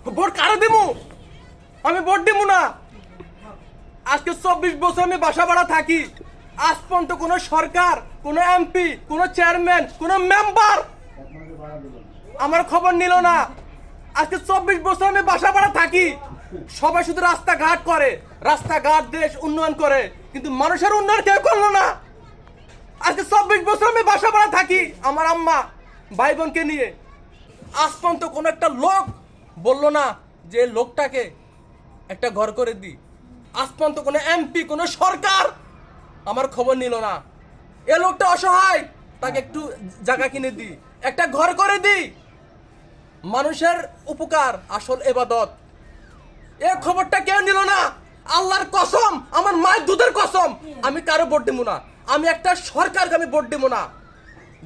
Vote কারে দিমু? আমি ভোট দিমু না। আজকে 24 বছর আমি বাসা ভাড়া থাকি, আজ পর্যন্ত কোনো সরকার, কোনো এমপি, কোনো চেয়ারম্যান, কোনো মেম্বার আমার খবর নিল না। আজকে 24 বছর আমি বাসা ভাড়া থাকি, সবাই শুধু রাস্তাঘাট করে, রাস্তাঘাট দেশ উন্নয়ন করে, কিন্তু মানুষের উন্নয়ন কেউ করলো না। আজকে 24 বছর আমি বাসা ভাড়া থাকি আমার আম্মা ভাই বোনকে নিয়ে, আজ পর্যন্ত কোনো একটা লোক বললো না যে লোকটাকে একটা ঘর করে দিই। আজ পর্যন্ত কোনো এমপি, কোনো সরকার আমার খবর নিল না। এ লোকটা অসহায়, তাকে একটু জায়গা কিনে দিই, একটা ঘর করে দিই। মানুষের উপকার আসল ইবাদত, এ খবরটা কেউ নিল না। আল্লাহর কসম, আমার মায়ের দুধের কসম, আমি কারো ভোট দিব না। আমি একটা সরকারকে আমি ভোট দিব না।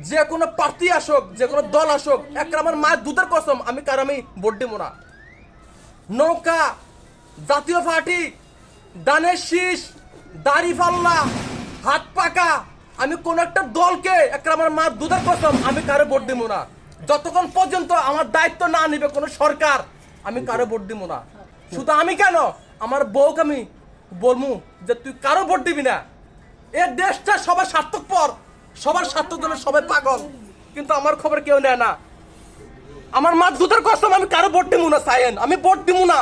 যে কোনো প্রার্থী আসুক, যে কোনো দল আসুক, একটা আমার মায়ের দুধের কসম, আমি কারো আমি ভোট দিব না। নৌকা, জাতীয় পার্টি, দানের শীষ, দাড়িপাল্লা, হাত পাকা, আমি কোন একটা দলকে, একটা আমার মা দুধের কসম, আমি কারো ভোট দিব না। যতক্ষণ পর্যন্ত আমার দায়িত্ব না নিবে কোনো সরকার, আমি কারো ভোট দিব না। শুধু আমি কেন, আমার বউকে আমি বলবো যে তুই কারো ভোট দিবি না। এ দেশটা সবার স্বার্থপর, সবার স্বার্থের জন্য সবাই পাগল, কিন্তু আমার খবর কেউ নেয় না। আমার মা দুধের কসম, আমি কারো ভোট দিব না। সাইন, আমি ভোট দিব না।